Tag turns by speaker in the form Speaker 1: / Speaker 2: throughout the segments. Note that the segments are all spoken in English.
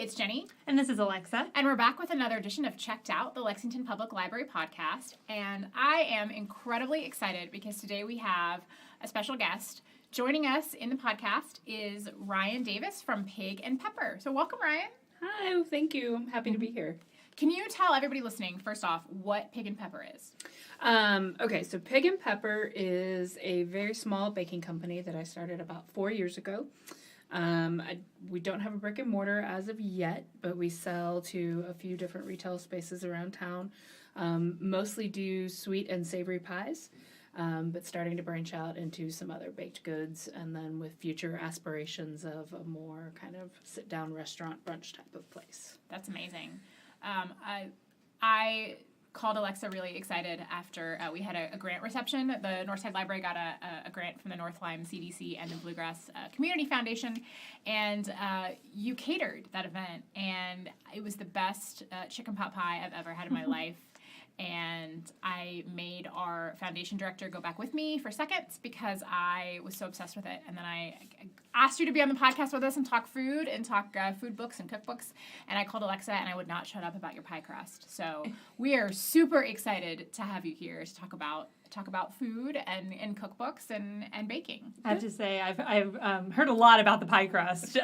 Speaker 1: it's Jenny.
Speaker 2: And this is Alexa.
Speaker 1: And we're back with another edition of Checked Out, the Lexington Public Library podcast. And I am incredibly excited because today we have a special guest. Joining us in the podcast is Rian Davis from Pig and Pepper. So welcome, Rian.
Speaker 3: Hi, thank you. I'm happy to be here.
Speaker 1: Can you tell everybody listening, first off, what Pig and Pepper is?
Speaker 3: Okay, so Pig and Pepper is a very small baking company that I started about 4 years ago. We don't have a brick and mortar as of yet, but we sell to a few different retail spaces around town. Mostly do sweet and savory pies, but starting to branch out into some other baked goods, and then with future aspirations of a more kind of sit-down restaurant brunch type of place.
Speaker 1: That's amazing. I called Alexa really excited after we had a grant reception. The Northside Library got a grant from the North Lyme CDC and the Bluegrass Community Foundation, and you catered that event, and it was the best chicken pot pie I've ever had in my life. And I made our foundation director go back with me for seconds because I was so obsessed with it. And then I asked you to be on the podcast with us and talk food and talk food books and cookbooks. And I called Alexa and I would not shut up about your pie crust. So we are super excited to have you here to talk about food and cookbooks and baking.
Speaker 2: I have to say, I've heard a lot about the pie crust,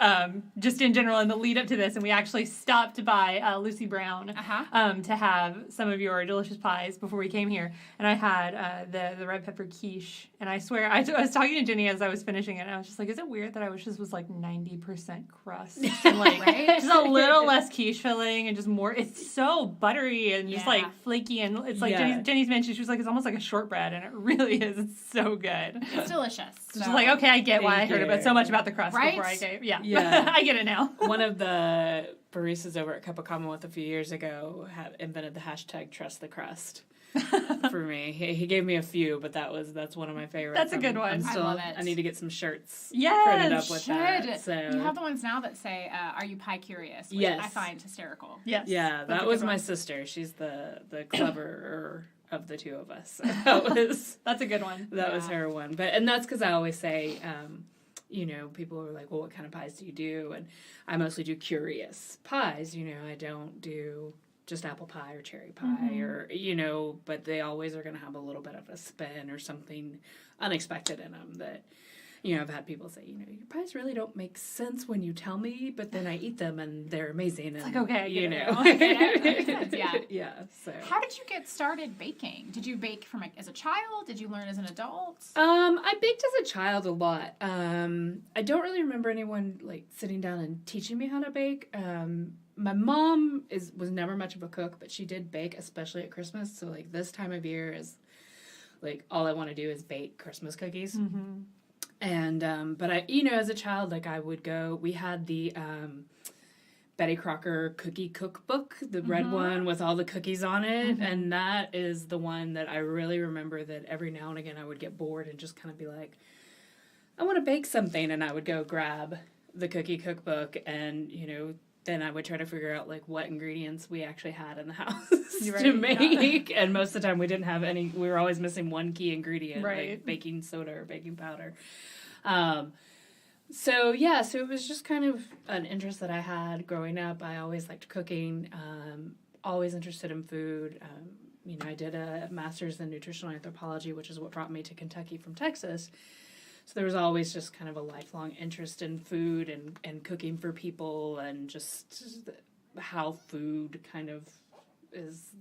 Speaker 2: just in general in the lead up to this, and we actually stopped by Lucy Brown to have some of your delicious pies before we came here, and I had the red pepper quiche, and I swear, I was talking to Jenny as I was finishing it, and I was just like, is it weird that I wish this was like 90% crust, and like
Speaker 1: right?
Speaker 2: just a little less quiche filling, and just more, it's so buttery and just like flaky, and it's like Jenny's mentioned, she was like, it's almost like a shortbread. And it really is. It's so good.
Speaker 1: It's delicious.
Speaker 2: So. Just like, okay, I get why I heard about so much about the crust before I gave. Yeah. I get it now.
Speaker 3: One of the baristas over at Cup of Commonwealth a few years ago invented the hashtag Trust the Crust for me. He gave me a few, but that's one of my favorites.
Speaker 2: That's a good one.
Speaker 1: I love it.
Speaker 3: I need to get some shirts
Speaker 2: printed
Speaker 3: up with that. So.
Speaker 1: You have the ones now that say, are you pie curious? Which I find hysterical.
Speaker 2: Yes.
Speaker 3: Yeah, that was my sister. She's the cleverer of the two of us. So
Speaker 2: that's a good one.
Speaker 3: That was her one. And that's because I always say, people are like, well, what kind of pies do you do? And I mostly do curious pies. I don't do just apple pie or cherry pie or, but they always are going to have a little bit of a spin or something unexpected in them that, I've had people say, your pies really don't make sense when you tell me, but then I eat them and they're amazing.
Speaker 2: It's
Speaker 3: and,
Speaker 2: like, okay,
Speaker 1: yeah.
Speaker 3: So
Speaker 1: how did you get started baking? Did you bake as a child? Did you learn as an adult?
Speaker 3: I baked as a child a lot. I don't really remember anyone like sitting down and teaching me how to bake. My mom was never much of a cook, but she did bake, especially at Christmas. So like this time of year is like all I want to do is bake Christmas cookies. Mm-hmm. And, but I, as a child, like I would go, we had the, Betty Crocker cookie cookbook, the red one with all the cookies on it. Mm-hmm. And that is the one that I really remember that every now and again I would get bored and just kind of be like, I want to bake something. And I would go grab the cookie cookbook and, then I would try to figure out like what ingredients we actually had in the house to make. And most of the time we didn't have any. We were always missing one key ingredient, like baking soda or baking powder. So it was just kind of an interest that I had growing up. I always liked cooking, always interested in food. I did a master's in nutritional anthropology, which is what brought me to Kentucky from Texas. So there was always just kind of a lifelong interest in food and cooking for people and just how food kind of is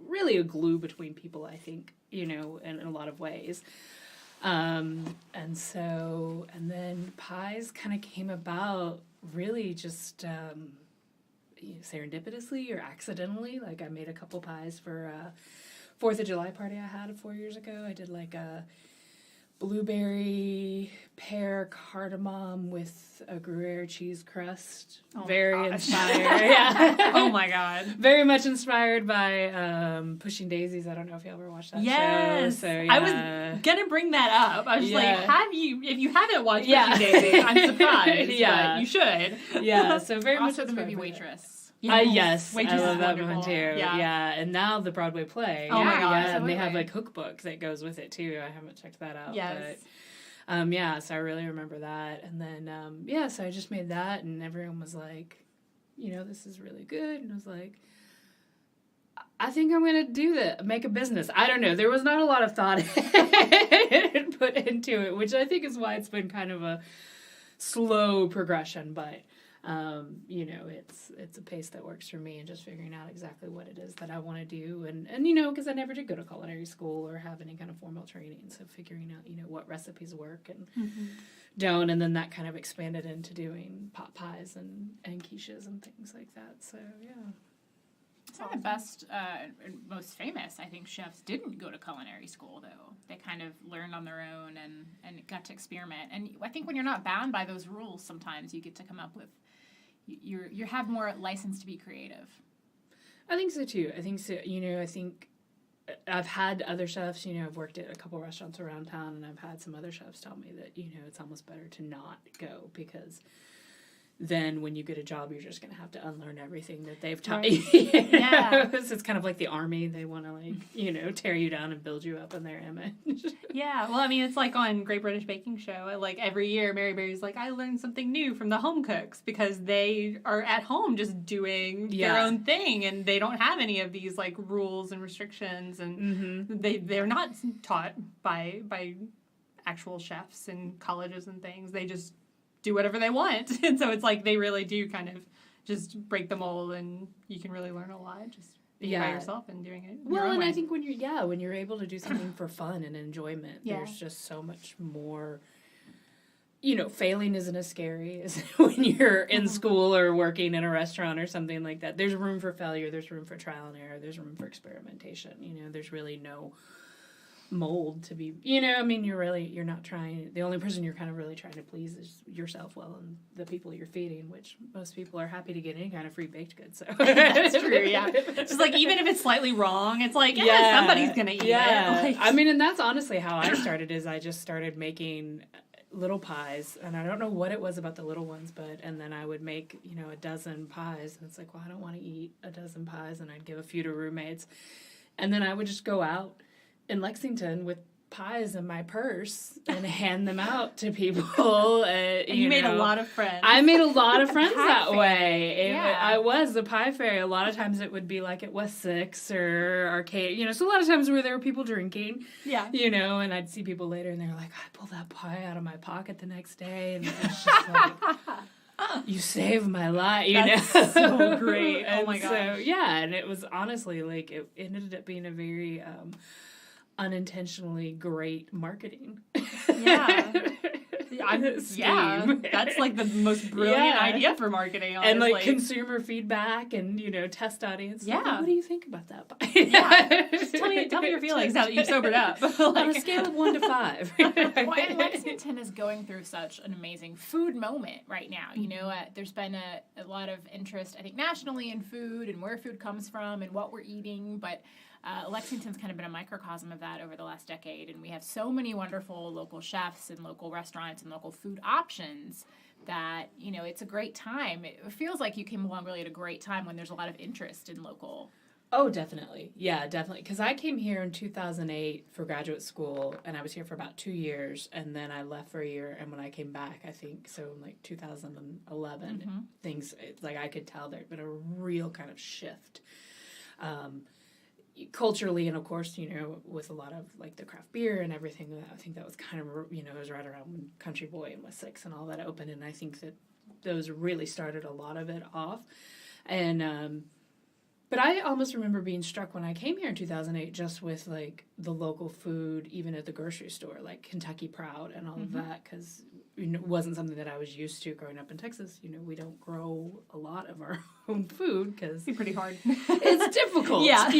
Speaker 3: really a glue between people, I think, in a lot of ways. And then pies kind of came about really just serendipitously or accidentally. Like I made a couple pies for a 4th of July party I had 4 years ago. I did like a blueberry pear cardamom with a Gruyere cheese crust. Very inspired. Yeah.
Speaker 2: Oh my God.
Speaker 3: Very much inspired by Pushing Daisies. I don't know if you ever watched that show.
Speaker 2: Yes.
Speaker 3: So, yeah.
Speaker 2: I was gonna bring that up. I was like, if you haven't watched Pushing Daisies, I'm surprised. But you should.
Speaker 3: Yeah. So very much
Speaker 1: also the movie Waitress.
Speaker 3: Yes,
Speaker 2: Waitress
Speaker 3: I love that
Speaker 2: wonderful.
Speaker 3: one too.
Speaker 2: Yeah.
Speaker 3: And now the Broadway play.
Speaker 2: Oh my God,
Speaker 3: and they have a cookbook that goes with it too. I haven't checked that out.
Speaker 2: Yes.
Speaker 3: But, so I really remember that. And then, so I just made that and everyone was like, this is really good. And I was like, I think I'm going to do that, make a business. I don't know. There was not a lot of thought put into it, which I think is why it's been kind of a slow progression. But, it's a pace that works for me, and just figuring out exactly what it is that I want to do. And because I never did go to culinary school or have any kind of formal training. So figuring out, what recipes work and don't. And then that kind of expanded into doing pot pies and quiches and things like that. So, yeah.
Speaker 1: Some of the best and most famous, I think, chefs didn't go to culinary school, though. They kind of learned on their own and got to experiment. And I think when you're not bound by those rules, sometimes you get to come up with, you have more license to be creative.
Speaker 3: I think so, too. I think I've had other chefs, I've worked at a couple restaurants around town, and I've had some other chefs tell me that, it's almost better to not go, because then when you get a job, you're just going to have to unlearn everything that they've taught you. Yeah. It's kind of like the army. They want to, tear you down and build you up in their image.
Speaker 2: Yeah. Well, I mean, it's like on Great British Baking Show. Like, every year, Mary Berry's like, I learned something new from the home cooks, because they are at home just doing their own thing, and they don't have any of these, like, rules and restrictions, and they're not taught by actual chefs in colleges and things. They just do whatever they want. And so it's like they really do kind of just break the mold, and you can really learn a lot just being by yourself and doing it.
Speaker 3: Well, and I think when you're able to do something for fun and enjoyment, there's just so much more. Failing isn't as scary as when you're in school or working in a restaurant or something like that. There's room for failure. There's room for trial and error. There's room for experimentation. There's really no mold to be, you're not trying, the only person you're kind of really trying to please is yourself, and the people you're feeding, which most people are happy to get any kind of free baked good, so.
Speaker 2: That's true, yeah. Just like, even if it's slightly wrong, it's like, somebody's gonna eat it. Like,
Speaker 3: and that's honestly how I started, is I just started making little pies, and I don't know what it was about the little ones, and then I would make, a dozen pies, and it's like, well, I don't want to eat a dozen pies, and I'd give a few to roommates, and then I would just go out in Lexington with pies in my purse and hand them out to people.
Speaker 2: And you made a lot of friends.
Speaker 3: I made a lot of friends that way. I was the pie fairy. A lot of times it would be like at West 6 or Arcade, so a lot of times where there were people drinking, and I'd see people later, and they were like, I pulled that pie out of my pocket the next day, and it was just like, you saved my life,
Speaker 2: That's so great. Oh my gosh.
Speaker 3: So, and it was honestly, like, it ended up being a very unintentionally great marketing.
Speaker 2: That's like the most brilliant idea for marketing, honestly.
Speaker 3: And like consumer feedback and test audience.
Speaker 2: Yeah.
Speaker 3: What do you think about that?
Speaker 2: Just tell me your feelings now that you've sobered up.
Speaker 3: On a scale of 1 to 5.
Speaker 1: Well, and Lexington is going through such an amazing food moment right now. There's been a lot of interest, I think, nationally in food and where food comes from and what we're eating, but Lexington's kind of been a microcosm of that over the last decade, and we have so many wonderful local chefs and local restaurants and local food options that, it's a great time. It feels like you came along really at a great time when there's a lot of interest in local.
Speaker 3: Oh, definitely. Yeah, definitely. Because I came here in 2008 for graduate school, and I was here for about 2 years, and then I left for a year, and when I came back, I think, so in like 2011, things, like I could tell there'd been a real kind of shift. Culturally, and of course, with a lot of like the craft beer and everything, I think that was kind of, it was right around when Country Boy and West 6 and all that opened, and I think that those really started a lot of it off. And but I almost remember being struck when I came here in 2008 just with like the local food, even at the grocery store, like Kentucky Proud and all of that, because it wasn't something that I was used to growing up in Texas. We don't grow a lot of our own food because
Speaker 2: it's pretty hard.
Speaker 3: It's difficult.
Speaker 2: Yeah.
Speaker 1: A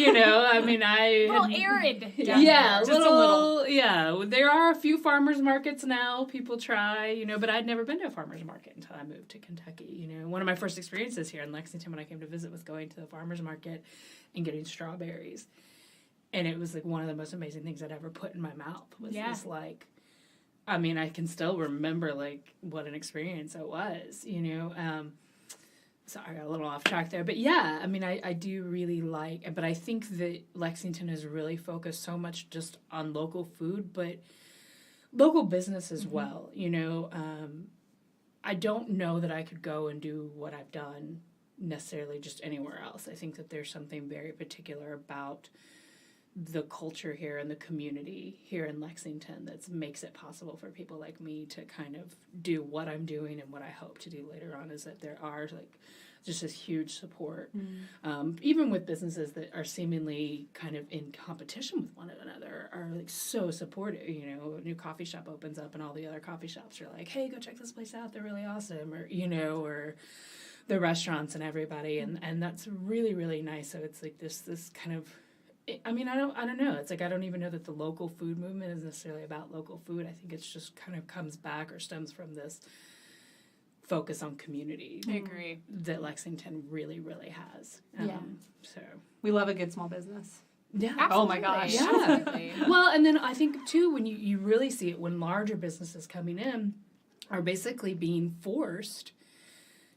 Speaker 1: little arid.
Speaker 3: Yeah,
Speaker 2: just a little.
Speaker 3: Yeah, there are a few farmers markets now. People try, but I'd never been to a farmers market until I moved to Kentucky. One of my first experiences here in Lexington when I came to visit was going to the farmers market and getting strawberries, and it was like one of the most amazing things I'd ever put in my mouth. Was this like. I mean, I can still remember, like, what an experience it was, Sorry, I got a little off track there. But, yeah, I mean, I do really like... But I think that Lexington has really focused so much just on local food, but local business as well, I don't know that I could go and do what I've done necessarily just anywhere else. I think that there's something very particular about the culture here and the community here in Lexington that makes it possible for people like me to kind of do what I'm doing, and what I hope to do later on is that there are like just this huge support, even with businesses that are seemingly kind of in competition with one another, are like so supportive. You know, a new coffee shop opens up and all the other coffee shops are like, hey, go check this place out, they're really awesome, or or the restaurants and everybody, and that's really, really nice. So it's like this kind of, I mean, I don't know. It's like I don't even know that the local food movement is necessarily about local food. I think it's just kind of comes back or stems from this focus on community.
Speaker 1: I agree.
Speaker 3: That Lexington really, really has. So
Speaker 2: We love a good small business.
Speaker 3: yeah.
Speaker 1: Absolutely.
Speaker 2: Oh my gosh.
Speaker 3: Yeah.
Speaker 1: Absolutely.
Speaker 3: Well, and then I think too, when you really see it, when larger businesses coming in are basically being forced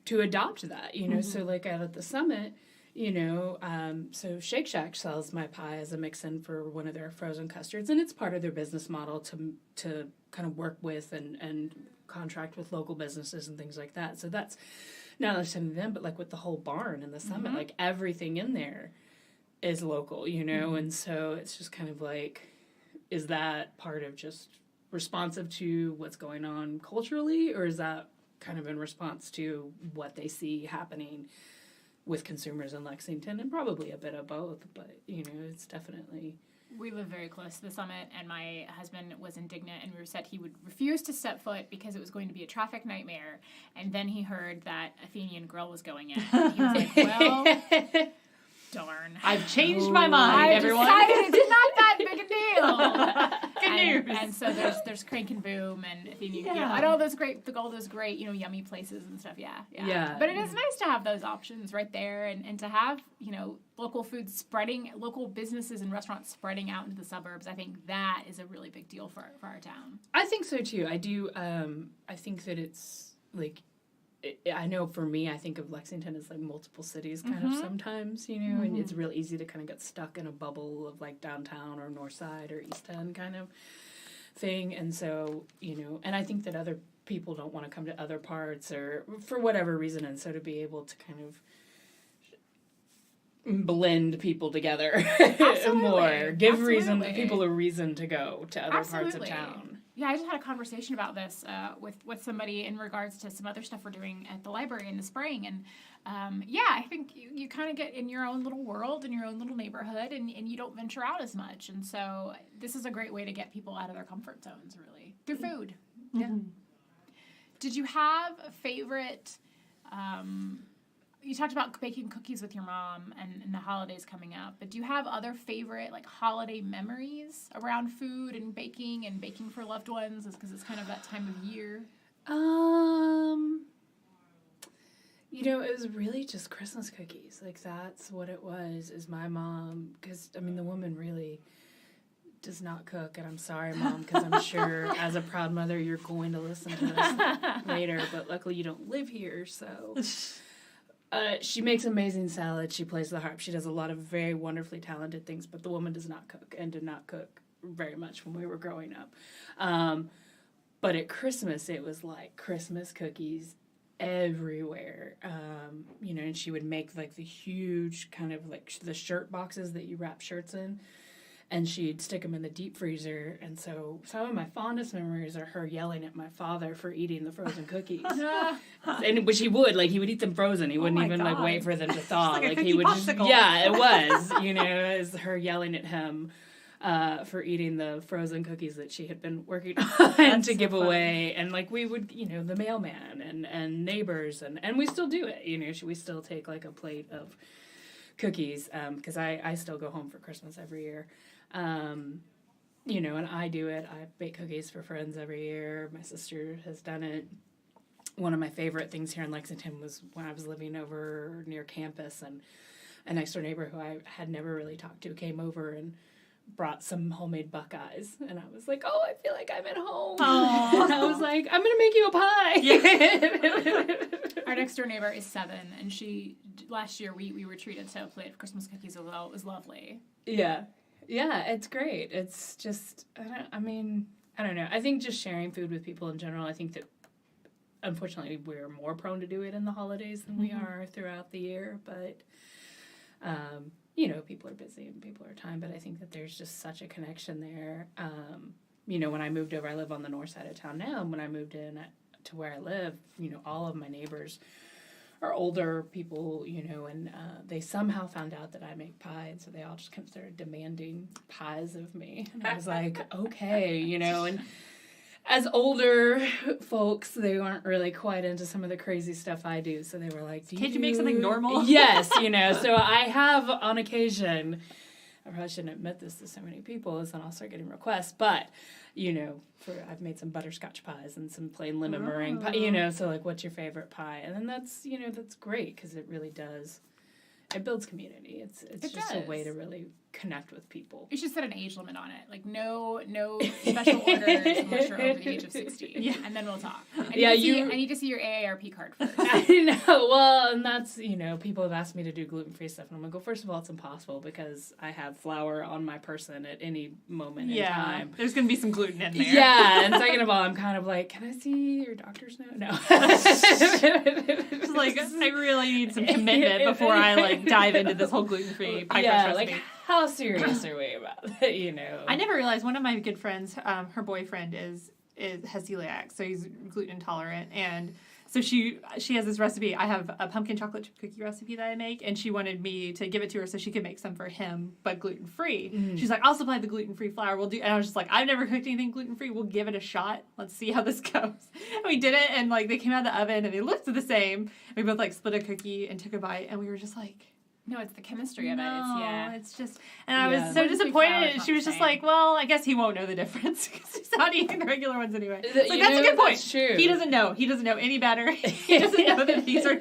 Speaker 3: to adopt that, So like out at the summit, so Shake Shack sells my pie as a mix-in for one of their frozen custards, and it's part of their business model to kind of work with and contract with local businesses and things like that. So that's not necessarily them, but like with the whole barn and the summit, like everything in there is local, and so it's just kind of like, is that part of just responsive to what's going on culturally, or is that kind of in response to what they see happening with consumers in Lexington? And probably a bit of both, but it's definitely.
Speaker 1: We live very close to the summit, and my husband was indignant, and we said he would refuse to step foot because it was going to be a traffic nightmare. And then he heard that Athenian Grill was going in. And he was like, well, darn.
Speaker 2: I've changed my mind, everyone.
Speaker 1: I decided it's not that big a deal.
Speaker 2: Good news.
Speaker 1: And so there's Crank and Boom and Athenian,
Speaker 2: Yeah.
Speaker 1: I know those great, the Gold is great, yummy places and stuff, yeah. But it is nice to have those options right there, and to have, local food spreading, local businesses and restaurants spreading out into the suburbs. I think that is a really big deal for our town.
Speaker 3: I think so too. I do. I think that it's like, I know for me, I think of Lexington as like multiple cities kind of sometimes, and it's real easy to kind of get stuck in a bubble of like downtown or North Side or East End kind of thing. And so, and I think that other people don't want to come to other parts or for whatever reason. And so to be able to kind of blend people together more, give people a reason to go to other parts of town.
Speaker 1: Yeah, I just had a conversation about this with somebody in regards to some other stuff we're doing at the library in the spring. And I think you kind of get in your own little world, in your own little neighborhood, and you don't venture out as much. And so this is a great way to get people out of their comfort zones, really, through food.
Speaker 3: Yeah.
Speaker 1: Did you have a favorite... you talked about baking cookies with your mom and the holidays coming up, but do you have other favorite like holiday memories around food and baking for loved ones? Because it's kind of that time of year.
Speaker 3: It was really just Christmas cookies. Like that's what it was. Is my mom? Because the woman really does not cook, and I'm sorry, Mom, because I'm sure as a proud mother you're going to listen to this later. But luckily you don't live here, so. She makes amazing salads. She plays the harp. She does a lot of very wonderfully talented things, but the woman does not cook and did not cook very much when we were growing up. But at Christmas, it was like Christmas cookies everywhere. And she would make like the huge kind of like the shirt boxes that you wrap shirts in. And she'd stick them in the deep freezer. And so some of my fondest memories are her yelling at my father for eating the frozen cookies. And which he would eat them frozen. He wouldn't even
Speaker 2: God.
Speaker 3: Wait for them to thaw.
Speaker 2: Like
Speaker 3: he would
Speaker 2: popsicle.
Speaker 3: it was. It was her yelling at him for eating the frozen cookies that she had been working on to give away. And we would, the mailman and neighbors and we still do it. We still take like a plate of cookies because I still go home for Christmas every year. And I do it. I bake cookies for friends every year. My sister has done it. One of my favorite things here in Lexington was when I was living over near campus, and a next door neighbor who I had never really talked to came over and brought some homemade Buckeyes, and I was like, oh, I feel like I'm at home.
Speaker 2: Aww.
Speaker 3: And I was like, I'm going to make you a pie.
Speaker 1: Our next door neighbor is 7, and last year we were treated to a plate of Christmas cookies as well. It was lovely.
Speaker 3: Yeah. Yeah, it's great. It's just, I don't know. I think just sharing food with people in general, I think that unfortunately, we're more prone to do it in the holidays than we are throughout the year. But, people are busy and people are time. But I think that there's just such a connection there. When I moved over, I live on the north side of town now. And when I moved in to where I live, all of my neighbors are older people, and they somehow found out that I make pie, and so they all just kind of started demanding pies of me. And I was like, okay, and as older folks, they weren't really quite into some of the crazy stuff I do, so they were like,
Speaker 2: can't you make something normal?
Speaker 3: Yes, so I have, on occasion, I probably shouldn't admit this to so many people, as then I'll start getting requests, but, I've made some butterscotch pies and some plain lemon meringue pie, so like, what's your favorite pie? And then that's great, because it really does, it builds community. It's just a way to really connect with people.
Speaker 1: You should set an age limit on it. Like, no special orders unless you're over the age of 60. Yeah. And then we'll talk. I need to see your AARP card first.
Speaker 3: I know. Well, and that's, people have asked me to do gluten-free stuff. And I'm like, well, first of all, it's impossible because I have flour on my person at any moment in time.
Speaker 2: There's going to be some gluten in there.
Speaker 3: Yeah. And second of all, I'm kind of like, can I see your doctor's note? No.
Speaker 2: It's like, I really need some commitment before I, dive into this whole gluten-free pie crust recipe.
Speaker 3: Like, how serious are we about that,
Speaker 2: I never realized one of my good friends, her boyfriend has celiac, so he's gluten intolerant, and so she has this recipe. I have a pumpkin chocolate chip cookie recipe that I make, and she wanted me to give it to her so she could make some for him, but gluten-free. Mm-hmm. She's like, I'll supply the gluten-free flour. And I was just like, I've never cooked anything gluten-free. We'll give it a shot. Let's see how this goes. And we did it, and they came out of the oven, and they looked the same. We both split a cookie and took a bite, and we were just like,
Speaker 1: no, it's the chemistry of it.
Speaker 2: It's just, and I was so disappointed. And she was just like, well, I guess he won't know the difference because he's not eating the regular ones anyway. That's a good point.
Speaker 3: That's true.
Speaker 2: He doesn't know. He doesn't know any better. He doesn't know that these are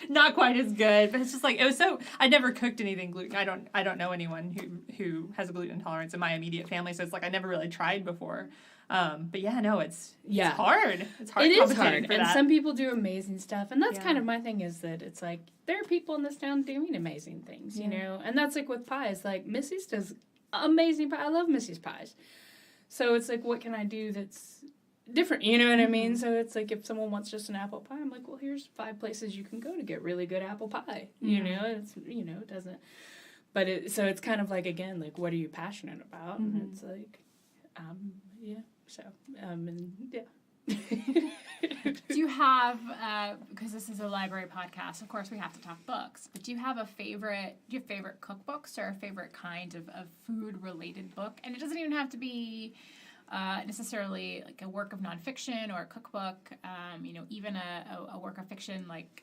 Speaker 2: not quite as good. But it's just it was so, I never cooked anything gluten. I don't know anyone who has a gluten intolerance in my immediate family. So it's I never really tried before. But it's hard. It's hard.
Speaker 3: It is hard. And some people do amazing stuff. And that's kind of my thing, is that it's there are people in this town doing amazing things, And that's with pies. Missy's does amazing pie. I love Missy's pies. So it's what can I do that's different? You know what I mean? So it's if someone wants just an apple pie, I'm like, well, here's 5 places you can go to get really good apple pie. It's, it doesn't. But so it's kind of again, what are you passionate about? Mm-hmm. And it's So,
Speaker 1: Do you have, because this is a library podcast, of course we have to talk books, but do you have favorite cookbooks or a favorite kind of food-related book? And it doesn't even have to be necessarily a work of nonfiction or a cookbook, even a work of fiction like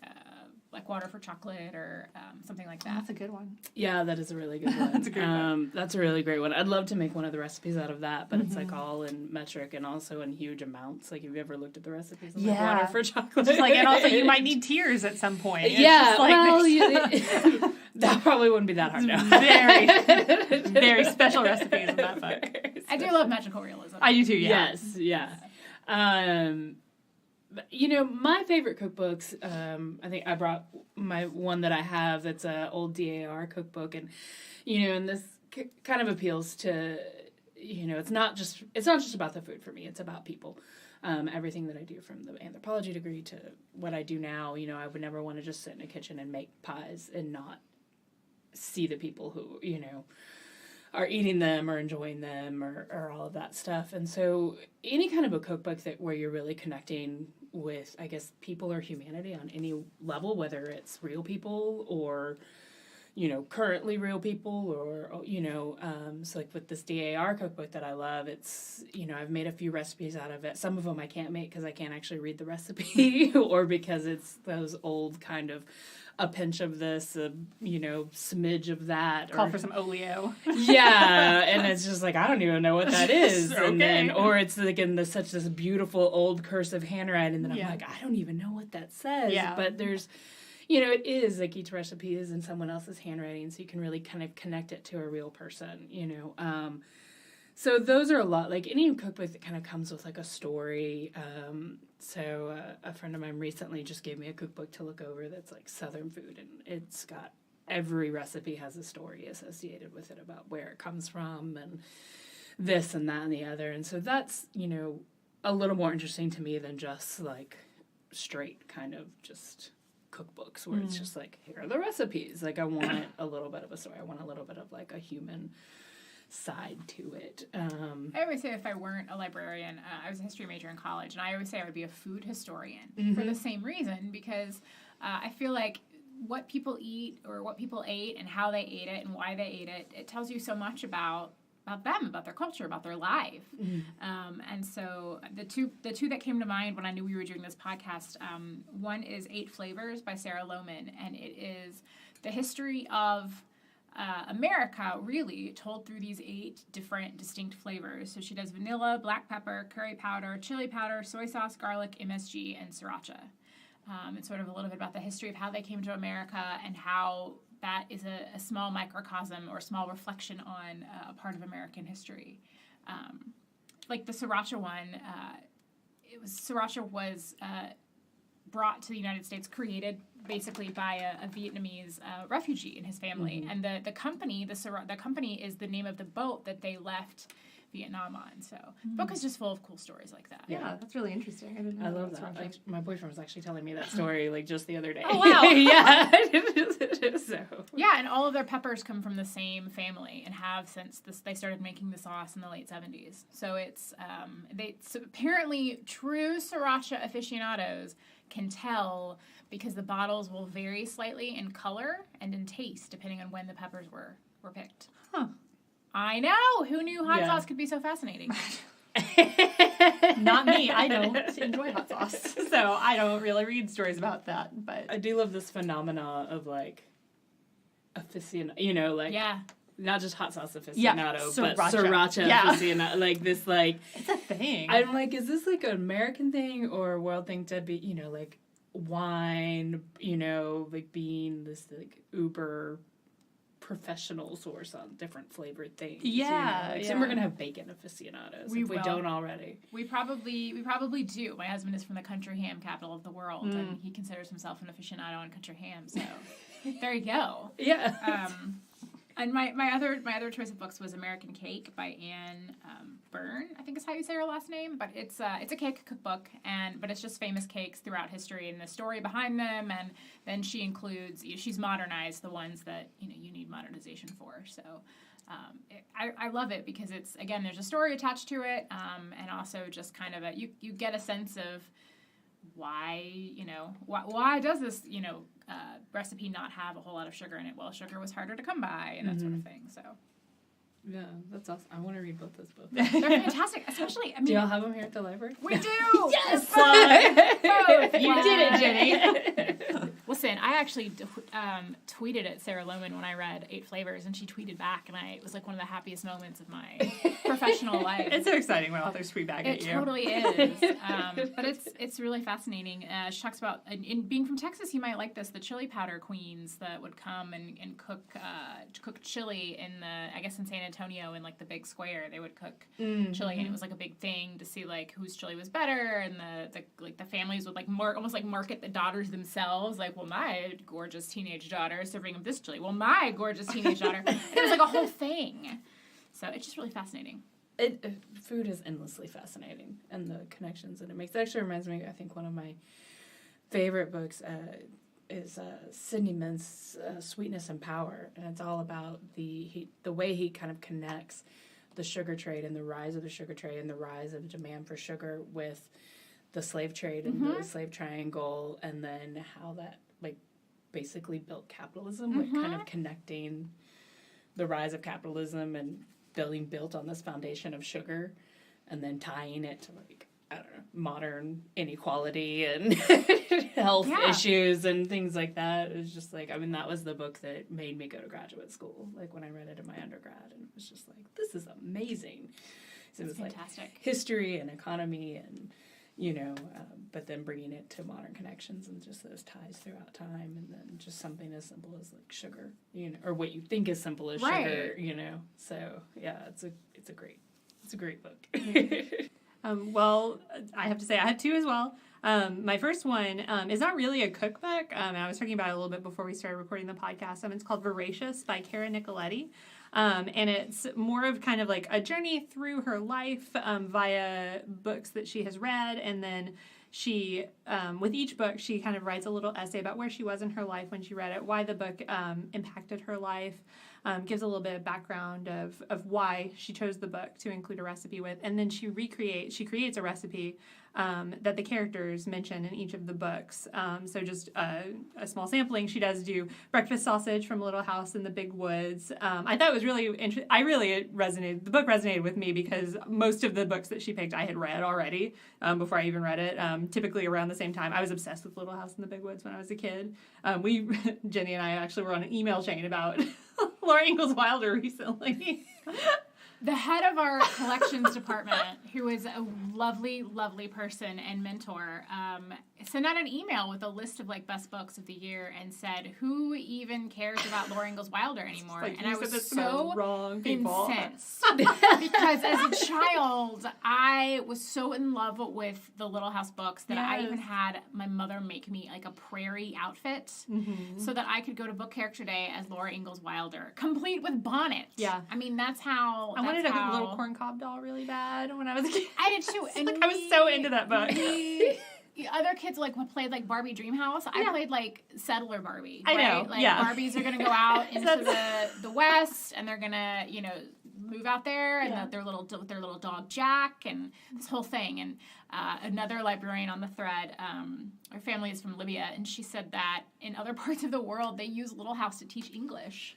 Speaker 1: Water for Chocolate or something like that.
Speaker 2: That's a good one.
Speaker 3: Yeah, that is a really good one.
Speaker 2: That's a great one.
Speaker 3: That's a really great one. I'd love to make one of the recipes out of that, but it's all in metric and also in huge amounts. Have you ever looked at the recipes of Water for Chocolate?
Speaker 2: Just and also you might need tears at some point. It's
Speaker 3: that probably wouldn't be that hard. No.
Speaker 2: Very, very special recipes in that book.
Speaker 1: I do love magical realism.
Speaker 2: I do too. Yeah.
Speaker 3: Yes. Yeah. My favorite cookbooks, I think I brought my one that I have that's an old DAR cookbook, and, and this kind of appeals to, it's not just about the food for me, it's about people. Everything that I do, from the anthropology degree to what I do now, I would never want to just sit in a kitchen and make pies and not see the people who, are eating them or enjoying them or all of that stuff. And so any kind of a cookbook where you're really connecting with, I guess, people or humanity on any level, whether it's real people or, currently real people or, so with this DAR cookbook that I love, it's, I've made a few recipes out of it. Some of them I can't make because I can't actually read the recipe or because it's those old kind of a pinch of this, smidge of that.
Speaker 2: Call for some oleo.
Speaker 3: Yeah, and it's just I don't even know what that is.
Speaker 2: Okay.
Speaker 3: And then, or it's in such this beautiful old cursive handwriting that I'm I don't even know what that says.
Speaker 2: Yeah.
Speaker 3: But there's, it is each recipe is in someone else's handwriting, so you can really kind of connect it to a real person, So those are a lot, any cookbook that kind of comes with a story. So a friend of mine recently just gave me a cookbook to look over that's Southern food, and it's got every recipe has a story associated with it about where it comes from and this and that and the other. And so that's, a little more interesting to me than just straight kind of just cookbooks where it's just like, here are the recipes. Like, I want a little bit of a story. I want a little bit of like a human side to it.
Speaker 1: I always say if I weren't a librarian, I was a history major in college, and I always say I would be a food historian for the same reason, because I feel like what people eat or what people ate and how they ate it and why they ate it, it tells you so much about them, about their culture, about their life. And so the two that came to mind when I knew we were doing this podcast, one is 8 Flavors by Sarah Lohman, and it is the history of America, really, told through these 8 different distinct flavors. So she does vanilla, black pepper, curry powder, chili powder, soy sauce, garlic, MSG, and sriracha. It's sort of a little bit about the history of how they came to America and how that is a small microcosm or small reflection on a part of American history. Like the sriracha one, sriracha was brought to the United States, created basically by a Vietnamese refugee and his family. And the company is the name of the boat that they left Vietnam on. So the book is just full of cool stories like that.
Speaker 2: Yeah, that's really interesting. I didn't know
Speaker 3: I love that. My boyfriend was actually telling me that story like just the other day.
Speaker 1: Oh, wow.
Speaker 3: Yeah. So.
Speaker 1: Yeah, and all of their peppers come from the same family and have since they started making the sauce in the late 70s. So it's apparently true sriracha aficionados can tell because the bottles will vary slightly in color and in taste depending on when the peppers were picked.
Speaker 2: Huh.
Speaker 1: I know. Who knew hot sauce could be so fascinating?
Speaker 2: Not me. I don't enjoy hot sauce, so I don't really read stories about that. But
Speaker 3: I do love this phenomena of like aficionado, like not just hot sauce aficionado, but sriracha aficionado. Like this, like
Speaker 2: it's a thing.
Speaker 3: I'm like, is this like an American thing or a world thing to be? Like wine, like being this like uber professional source on different flavored things. Soon we're gonna have bacon aficionados if we don't already.
Speaker 1: We probably do. My husband is from the country ham capital of the world, and he considers himself an aficionado on country ham. So there you go.
Speaker 3: Yeah.
Speaker 1: And my other choice of books was American Cake by Anne Byrne, I think is how you say her last name. But it's a cake cookbook, but it's just famous cakes throughout history and the story behind them. And then she includes, she's modernized the ones that you need modernization for. So I love it because it's, again, there's a story attached to it, and also just kind of you get a sense of why does this recipe not have a whole lot of sugar in it? Well, sugar was harder to come by and that sort of thing. So
Speaker 3: yeah, that's awesome. I want to read both those books.
Speaker 1: They're fantastic, especially.
Speaker 3: Do y'all have them here at the library?
Speaker 1: We do.
Speaker 2: Yes,
Speaker 1: both.
Speaker 2: You did it, Jenny.
Speaker 1: Listen, I actually tweeted at Sarah Lohman when I read 8 Flavors, and she tweeted back, and it was like one of the happiest moments of my professional life.
Speaker 2: It's so exciting when authors tweet back at you.
Speaker 1: It totally is. But it's really fascinating. She talks about, in being from Texas, you might like this, the chili powder queens that would come and cook chili in San Antonio in like the big square. They would cook chili, and it was like a big thing to see like whose chili was better, and the families would like almost like market the daughters themselves, like, well, my gorgeous teenage daughter is serving them this chili. Well, my gorgeous teenage daughter. It was like a whole thing. So it's just really fascinating.
Speaker 3: Food is endlessly fascinating, and the connections that it makes. It actually reminds me, I think one of my favorite books is Sidney Mint's Sweetness and Power, and it's all about the way he kind of connects the sugar trade and the rise of the sugar trade and the rise of demand for sugar with the slave trade and the slave triangle, and then how that like basically built capitalism, like kind of connecting the rise of capitalism and built on this foundation of sugar, and then tying it to like, I don't know, modern inequality and health issues and things like that. It was just like, that was the book that made me go to graduate school, like when I read it in my undergrad, and it was just like, this is amazing. So it was fantastic. Like history and economy and, but then bringing it to modern connections and just those ties throughout time, and then just something as simple as like sugar, or what you think is simple as sugar, So yeah, it's a great book.
Speaker 2: Well, I have to say I had 2 as well. My first one is not really a cookbook. I was talking about it a little bit before we started recording the podcast. It's called Voracious by Cara Nicoletti. And it's more of kind of like a journey through her life via books that she has read, and then she, with each book, she kind of writes a little essay about where she was in her life when she read it, why the book impacted her life, gives a little bit of background of why she chose the book to include a recipe with, and then she creates a recipe that the characters mention in each of the books. So just a small sampling. She does do breakfast sausage from Little House in the Big Woods. I thought it was really interesting. The book resonated with me because most of the books that she picked I had read already before I even read it, typically around the same time. I was obsessed with Little House in the Big Woods when I was a kid. Jenny and I actually were on an email chain about Laura Ingalls Wilder recently.
Speaker 1: The head of our collections department, who is a lovely, lovely person and mentor, sent out an email with a list of like best books of the year and said, "Who even cares about Laura Ingalls Wilder anymore?"
Speaker 2: Like,
Speaker 1: and I was
Speaker 2: so wrong, people.
Speaker 1: incensed because as a child, I was so in love with the Little House books that I even had my mother make me like a prairie outfit so that I could go to Book Character Day as Laura Ingalls Wilder, complete with bonnet.
Speaker 2: Yeah,
Speaker 1: I mean that's how.
Speaker 2: I wanted a little corncob doll really bad when I was a kid.
Speaker 1: I did too. And
Speaker 2: I was so into that book.
Speaker 1: Other kids like played like Barbie Dreamhouse. I played like Settler Barbie.
Speaker 2: I know.
Speaker 1: Like
Speaker 2: yeah.
Speaker 1: Barbies are gonna go out into the West, and they're gonna move out there, and their little dog Jack, and this whole thing. And another librarian on the thread, her family is from Libya, and she said that in other parts of the world they use Little House to teach English.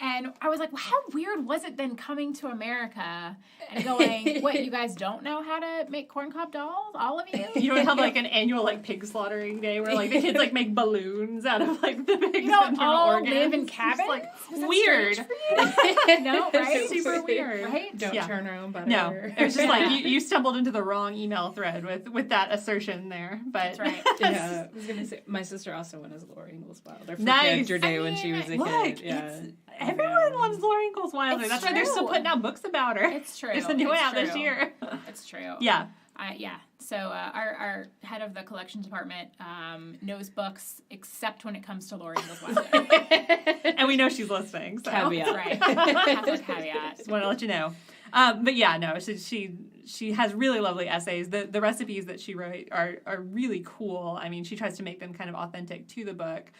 Speaker 1: And I was like, well, how weird was it then coming to America and going, what, you guys don't know how to make corncob dolls? All of you?
Speaker 2: You don't have like an annual like pig slaughtering day where like the kids like make balloons out of like the pigs' internal
Speaker 1: all
Speaker 2: organs.
Speaker 1: live in cabins?
Speaker 2: Like,
Speaker 1: weird.
Speaker 2: No, right? Super weird.
Speaker 1: Right?
Speaker 3: Don't turn our own butter.
Speaker 2: No, it was just like you stumbled into the wrong email thread with that assertion there. But
Speaker 1: that's right.
Speaker 3: Yeah, I was gonna say my sister also went as Laura Ingalls Wilder for
Speaker 2: Nice.
Speaker 3: Character Day when she was a kid. Yeah.
Speaker 2: Everyone loves Laura Ingalls Wilder.
Speaker 1: It's
Speaker 2: That's why they're still
Speaker 1: true.
Speaker 2: putting out books about her.
Speaker 1: It's true.
Speaker 2: There's a new one
Speaker 1: It's
Speaker 2: out this
Speaker 1: true.
Speaker 2: year.
Speaker 1: It's true.
Speaker 2: Yeah.
Speaker 1: So our head of the collections department knows books except when it comes to Laura Ingalls Wilder.
Speaker 2: And we know she's listening. So.
Speaker 3: Caveat.
Speaker 1: Right. Catholic caveat.
Speaker 2: Just want to let you know. But yeah, no, she has really lovely essays. The recipes that she wrote are really cool. I mean, she tries to make them kind of authentic to the book.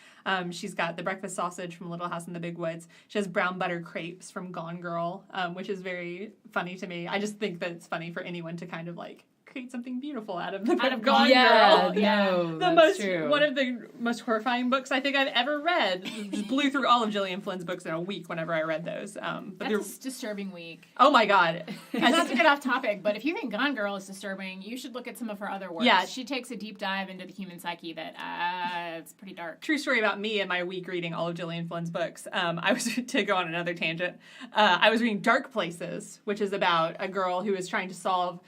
Speaker 2: She's got the breakfast sausage from Little House in the Big Woods. She has brown butter crepes from Gone Girl, which is very funny to me. I just think that it's funny for anyone to kind of like create something beautiful out of Gone Girl.
Speaker 3: No,
Speaker 2: True. One of the most horrifying books I think I've ever read. Just blew through all of Gillian Flynn's books in a week whenever I read those. But
Speaker 1: That's a disturbing week.
Speaker 2: Oh my god.
Speaker 1: Not to get off topic, but if you think Gone Girl is disturbing, you should look at some of her other works.
Speaker 2: Yeah.
Speaker 1: She takes a deep dive into the human psyche that it's pretty dark.
Speaker 2: True story about me and my week reading all of Gillian Flynn's books. I was, to go on another tangent, I was reading Dark Places, which is about a girl who is trying to solve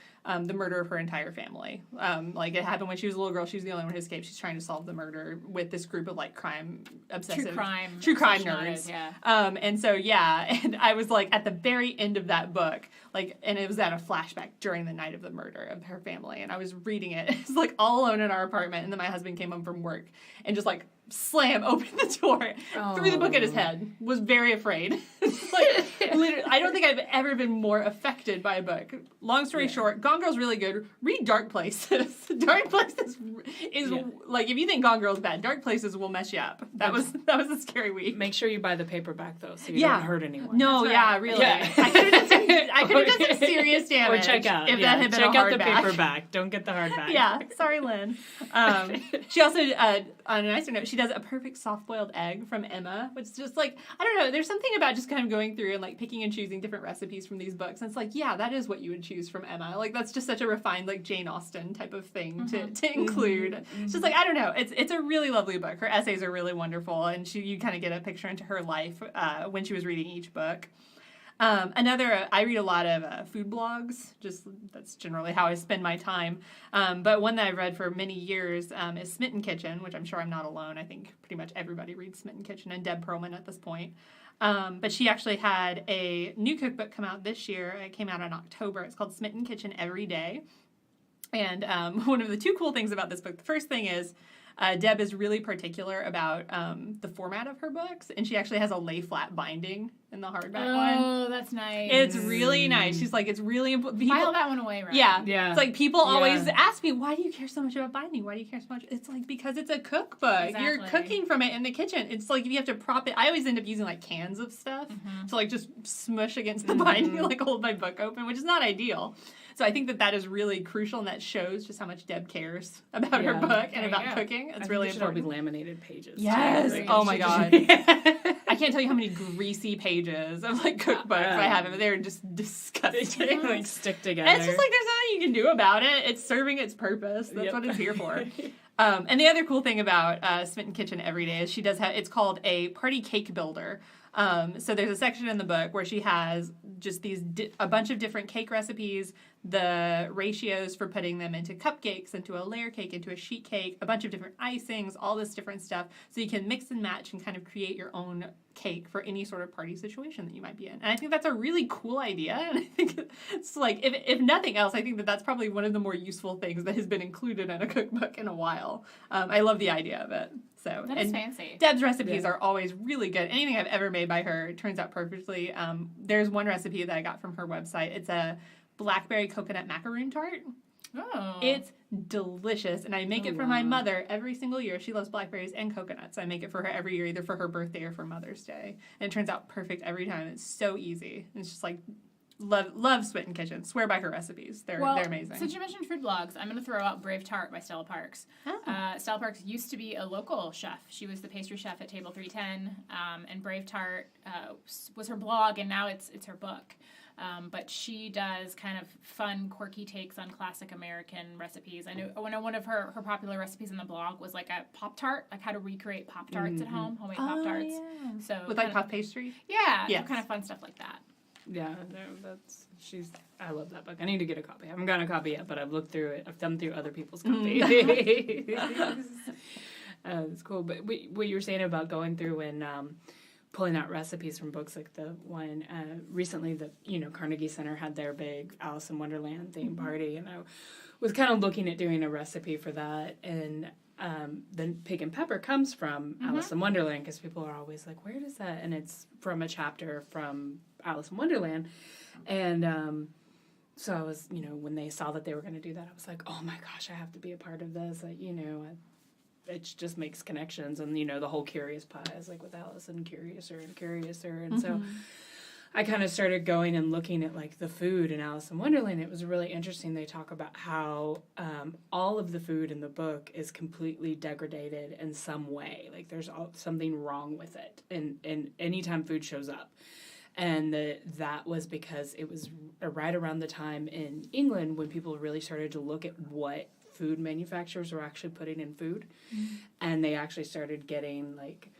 Speaker 2: the murder of her entire family. Like it happened when she was a little girl. She was the only one who escaped. She's trying to solve the murder with this group of like crime obsessive, true crime nerds.
Speaker 1: Yeah.
Speaker 2: And so and I was like at the very end of that book, like, and it was at a flashback during the night of the murder of her family, and I was reading it. It was like all alone in our apartment, and then my husband came home from work and just like slam open the door, threw the book at his head, was very afraid. Like, literally, I don't think I've ever been more affected by a book. Long story short, Gone Girl's really good. Read Dark Places. Dark Places is like, if you think Gone Girl's bad, Dark Places will mess you up. That was a scary week.
Speaker 3: Make sure you buy the paperback though, so you don't hurt anyone.
Speaker 2: No, really.
Speaker 3: Yeah.
Speaker 2: I could have done some serious damage.
Speaker 3: Or check out.
Speaker 2: If that had been
Speaker 3: check
Speaker 2: a
Speaker 3: out the
Speaker 2: hardback.
Speaker 3: paperback. Don't get the hardback.
Speaker 2: Yeah, sorry, Lynn. She also, on a nicer note, she does a perfect soft-boiled egg from Emma, which is just like, I don't know, there's something about just kind of going through and like picking and choosing different recipes from these books, and it's like, yeah, that is what you would choose from Emma. Like, that's just such a refined, like, Jane Austen type of thing to include. It's just like, I don't know, it's a really lovely book. Her essays are really wonderful, and you kind of get a picture into her life when she was reading each book. I read a lot of food blogs, just that's generally how I spend my time. But one that I've read for many years is Smitten Kitchen, which I'm sure I'm not alone. I think pretty much everybody reads Smitten Kitchen, and Deb Perlman at this point. But she actually had a new cookbook come out this year. It came out in October. It's called Smitten Kitchen Every Day. And one of the two cool things about this book, the first thing is Deb is really particular about the format of her books, and she actually has a lay flat binding in the hardback one.
Speaker 1: Oh, that's nice.
Speaker 2: It's really nice. She's like, it's really important.
Speaker 1: File that one away, right?
Speaker 2: Yeah.
Speaker 3: Yeah.
Speaker 2: It's like people always ask me, why do you care so much about binding? Why do you care so much? It's like, because it's a cookbook.
Speaker 1: Exactly.
Speaker 2: You're cooking from it in the kitchen. It's like, if you have to prop it, I always end up using like cans of stuff to like just smush against the binding, like hold my book open, which is not ideal. So I think that is really crucial, and that shows just how much Deb cares about her book and about cooking. It's really important.
Speaker 3: Should all be laminated pages.
Speaker 2: Yes.
Speaker 3: Too.
Speaker 2: Oh my god. I can't tell you how many greasy pages of like cookbooks I have, and they're just disgusting.
Speaker 3: Like stick together.
Speaker 2: And it's just like there's nothing you can do about it. It's serving its purpose. That's what it's here for. And the other cool thing about Smitten Kitchen Every Day is she does have, it's called a party cake builder. So there's a section in the book where she has just these a bunch of different cake recipes, the ratios for putting them into cupcakes, into a layer cake, into a sheet cake, a bunch of different icings, all this different stuff. So you can mix and match and kind of create your own cake for any sort of party situation that you might be in. And I think that's a really cool idea. And I think it's like, if nothing else, I think that that's probably one of the more useful things that has been included in a cookbook in a while. I love the idea of it. So
Speaker 1: that is fancy.
Speaker 2: Deb's recipes are always really good. Anything I've ever made by her turns out perfectly. There's one recipe that I got from her website. It's a blackberry coconut macaroon tart.
Speaker 1: Oh.
Speaker 2: It's delicious, and I make it for my mother every single year. She loves blackberries and coconuts. I make it for her every year, either for her birthday or for Mother's Day. And it turns out perfect every time. It's so easy. It's just like, love Smitten Kitchen. Swear by her recipes. They're amazing.
Speaker 1: Since you mentioned food blogs, I'm going to throw out Brave Tart by Stella Parks. Stella Parks used to be a local chef. She was the pastry chef at Table 310, and Brave Tart was her blog, and now it's her book. But she does kind of fun, quirky takes on classic American recipes. I know one of her popular recipes in the blog was like a Pop-Tart, like how to recreate Pop-Tarts at home, homemade Pop-Tarts.
Speaker 2: Yeah.
Speaker 1: So
Speaker 2: with like puff pastry?
Speaker 1: Yeah, kind of fun stuff like that.
Speaker 3: Yeah, no, I love that book. I need to get a copy. I haven't gotten a copy yet, but I've looked through it. I've thumbed through other people's copies. It's cool. But what you were saying about going through and pulling out recipes from books, like the one recently that, Carnegie Center had their big Alice in Wonderland theme party, and I was kind of looking at doing a recipe for that, and the Pig and Pepper comes from Alice in Wonderland, because people are always like, where does that? And it's from a chapter from Alice in Wonderland. And so I was, when they saw that they were going to do that, I was like, oh my gosh, I have to be a part of this. It just makes connections. And, the whole Curious Pie is like with Alice and Curiouser. And so I kind of started going and looking at like the food in Alice in Wonderland. It was really interesting. They talk about how all of the food in the book is completely degraded in some way. Like there's something wrong with it. And anytime food shows up. And that was because it was right around the time in England when people really started to look at what food manufacturers were actually putting in food. And they actually started getting like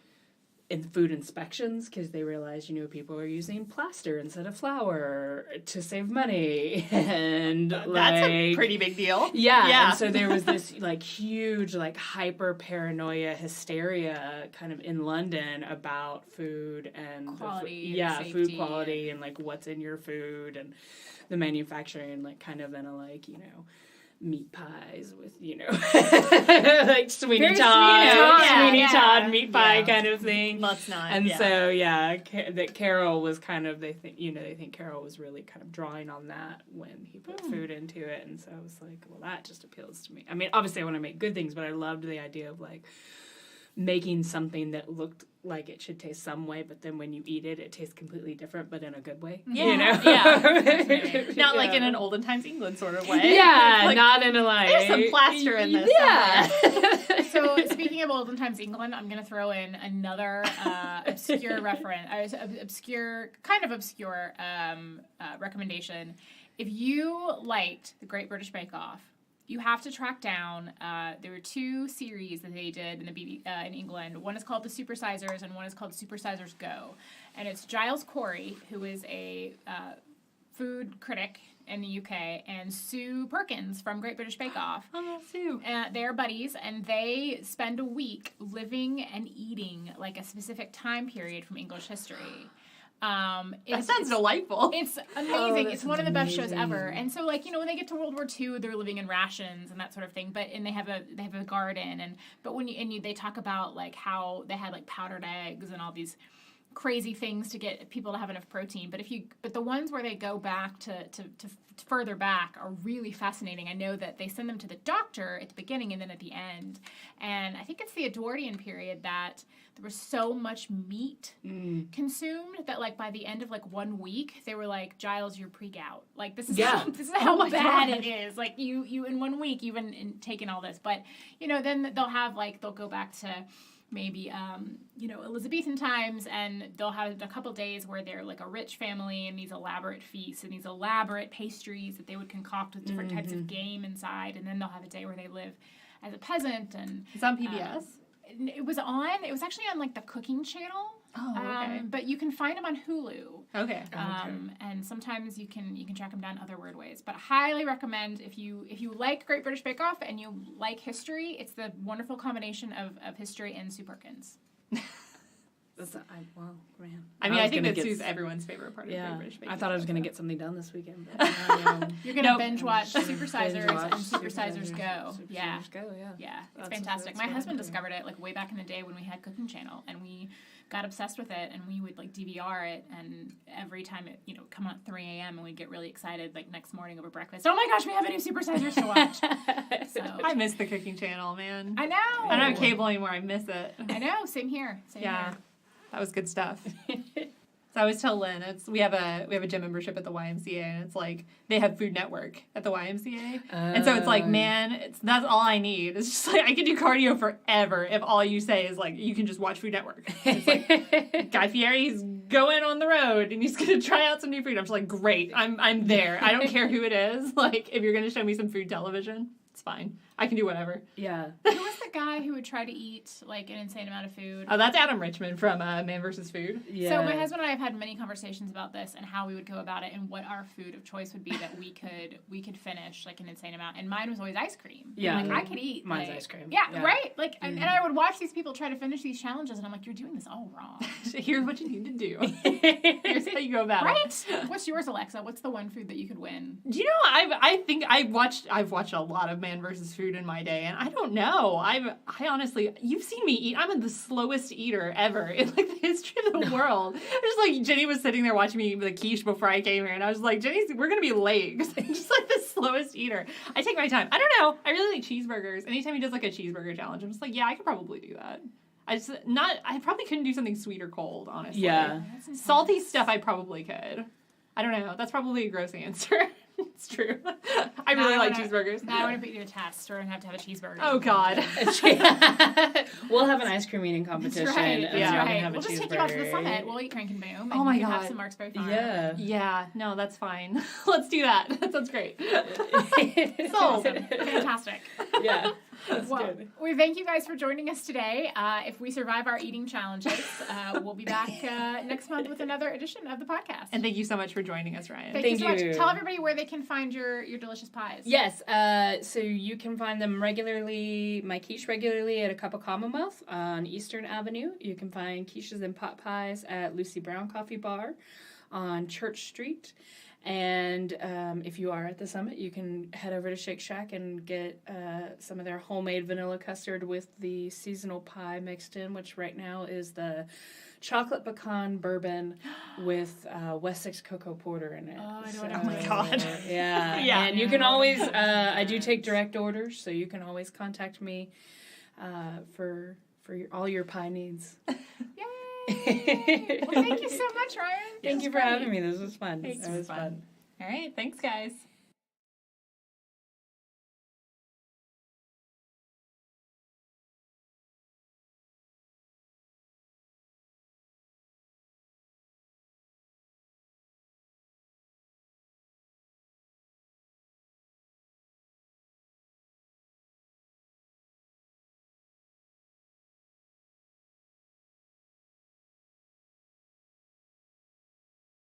Speaker 3: in food inspections, because they realized, people are using plaster instead of flour to save money. And
Speaker 2: that's a pretty big deal.
Speaker 3: Yeah. And so there was this like huge like hyper paranoia hysteria kind of in London about food and
Speaker 1: quality,
Speaker 3: food quality and like what's in your food and the manufacturing, like kind of in a like, meat pies with, like Sweeney Todd meat pie kind of thing.
Speaker 2: Let's not.
Speaker 3: And so, that Carol was kind of, they think Carol was really kind of drawing on that when he put food into it. And so I was like, well, that just appeals to me. I mean, obviously I want to make good things, but I loved the idea of like making something that looked like it should taste some way, but then when you eat it, it tastes completely different, but in a good way.
Speaker 2: Not like in an olden times England sort of way.
Speaker 3: Yeah,
Speaker 2: like,
Speaker 3: not in a like...
Speaker 2: There's some plaster in this.
Speaker 3: Yeah.
Speaker 1: So speaking of olden times England, I'm going to throw in another obscure reference, obscure recommendation. If you liked The Great British Bake Off, you have to track down, there were 2 series that they did in England. One is called The Supersizers, and one is called Supersizers Go. And it's Giles Corey, who is a food critic in the UK, and Sue Perkins from Great British Bake Off.
Speaker 2: Oh, Sue.
Speaker 1: They're buddies, and they spend a week living and eating like a specific time period from English history.
Speaker 2: That sounds delightful.
Speaker 1: It's amazing. It's one of the best shows ever. And so, like, when they get to World War II, they're living in rations and that sort of thing. And they have a garden. But when they talk about like how they had like powdered eggs and all these crazy things to get people to have enough protein. But the ones where they go back to further back are really fascinating. I know that they send them to the doctor at the beginning and then at the end. And I think it's the Edwardian period that there was so much meat consumed that like by the end of like 1 week, they were like, Giles, you're pre-gout. Like this is how bad it is. Like you in 1 week, you've been taking all this. But, then they'll go back to maybe, Elizabethan times, and they'll have a couple days where they're like a rich family and these elaborate feasts and these elaborate pastries that they would concoct with different types of game inside. And then they'll have a day where they live as a peasant. And
Speaker 2: it's on PBS?
Speaker 1: It was actually on like the Cooking Channel.
Speaker 2: Oh, okay.
Speaker 1: But you can find them on Hulu.
Speaker 2: Okay.
Speaker 1: And sometimes you can track them down other weird ways. But I highly recommend if you like Great British Bake Off and you like history, it's the wonderful combination of history and Sue Perkins.
Speaker 3: Wow, man.
Speaker 2: I think that Sue's everyone's favorite part of Great British Bake Off.
Speaker 3: I thought I was going to get something done this weekend. But
Speaker 1: you're going to binge watch Supersizers and Supersizers Go.
Speaker 3: Supersizers Go, yeah.
Speaker 1: Yeah, it's fantastic. My husband discovered it like way back in the day when we had Cooking Channel, and we got obsessed with it, and we would like DVR it, and every time it come on at 3 a.m. and we'd get really excited like next morning over breakfast. Oh my gosh, we have a new Supersizers to watch. So
Speaker 2: I miss the Cooking Channel, man.
Speaker 1: I know.
Speaker 2: I don't have cable anymore. I miss it.
Speaker 1: I know. Same here. Same here.
Speaker 2: That was good stuff. So I always tell Lynn, we have a gym membership at the YMCA, and it's like they have Food Network at the YMCA, and so it's like, man, that's all I need. It's just like I could do cardio forever if all you say is like you can just watch Food Network. It's like Guy Fieri's going on the road and he's gonna try out some new food. I'm just like, great, I'm there. I don't care who it is. Like if you're gonna show me some food television, it's fine. I can do whatever.
Speaker 3: Yeah.
Speaker 1: Who was the guy who would try to eat like an insane amount of food?
Speaker 2: Oh, that's Adam Richman from Man vs. Food.
Speaker 3: Yeah.
Speaker 1: So my husband and I have had many conversations about this and how we would go about it and what our food of choice would be that we could finish like an insane amount. And mine was always ice cream.
Speaker 3: Yeah.
Speaker 1: Like I could eat.
Speaker 3: Mine's ice cream.
Speaker 1: Yeah, right? Like and I would watch these people try to finish these challenges and I'm like, you're doing this all wrong.
Speaker 2: Here's what you need to do. Here's how you go about it.
Speaker 1: Right? What's yours, Alexa? What's the one food that you could win?
Speaker 2: Do you know, I think I've watched a lot of Man vs. Food in my day, and I don't know. I honestly, you've seen me eat. I'm the slowest eater ever in like the history of the world. Just like Jenny was sitting there watching me eat the quiche before I came here, and I was like, we're gonna be late because I'm just like the slowest eater. I take my time. I don't know. I really like cheeseburgers. Anytime he does like a cheeseburger challenge, I'm just like, yeah, I could probably do that. I probably couldn't do something sweet or cold, honestly.
Speaker 3: Yeah.
Speaker 2: Salty stuff I probably could. I don't know. That's probably a gross answer. It's true. I really like cheeseburgers.
Speaker 1: Now I want to put you to a test. We're going to have a cheeseburger.
Speaker 2: Oh, God.
Speaker 3: We'll have an ice cream eating competition.
Speaker 1: That's right.
Speaker 3: And
Speaker 1: That's
Speaker 3: we'll
Speaker 1: right.
Speaker 3: have a
Speaker 1: We'll just take you out to the summit. We'll eat Crank and Boom.
Speaker 2: Oh, my
Speaker 1: you
Speaker 2: God.
Speaker 1: Have some Marksberry Farm.
Speaker 3: Yeah.
Speaker 2: Yeah. No, that's fine. Let's do that. That sounds great.
Speaker 1: Sold. Awesome. Fantastic.
Speaker 3: Yeah.
Speaker 1: Well, we thank you guys for joining us today. If we survive our eating challenges, we'll be back next month with another edition of the podcast.
Speaker 2: And thank you so much for joining us, Ryan.
Speaker 1: Thank you so much. Tell everybody where they can find your delicious pies.
Speaker 3: Yes. So you can find them regularly, my quiche regularly at A Cup of Commonwealth on Eastern Avenue. You can find quiches and pot pies at Lucy Brown Coffee Bar on Church Street. And if you are at the summit, you can head over to Shake Shack and get some of their homemade vanilla custard with the seasonal pie mixed in, which right now is the chocolate pecan bourbon with Wessex cocoa porter in it.
Speaker 1: Oh, I
Speaker 3: so,
Speaker 1: know.
Speaker 2: Oh my God.
Speaker 3: Yeah.
Speaker 2: Yeah.
Speaker 3: And you can always, I do take direct orders, so you can always contact me for all your pie needs.
Speaker 1: Yay! Well, thank you so much, Ryan.
Speaker 3: Thank you for having me. This was fun.
Speaker 2: Thanks.
Speaker 3: It was fun.
Speaker 2: All right. Thanks, guys.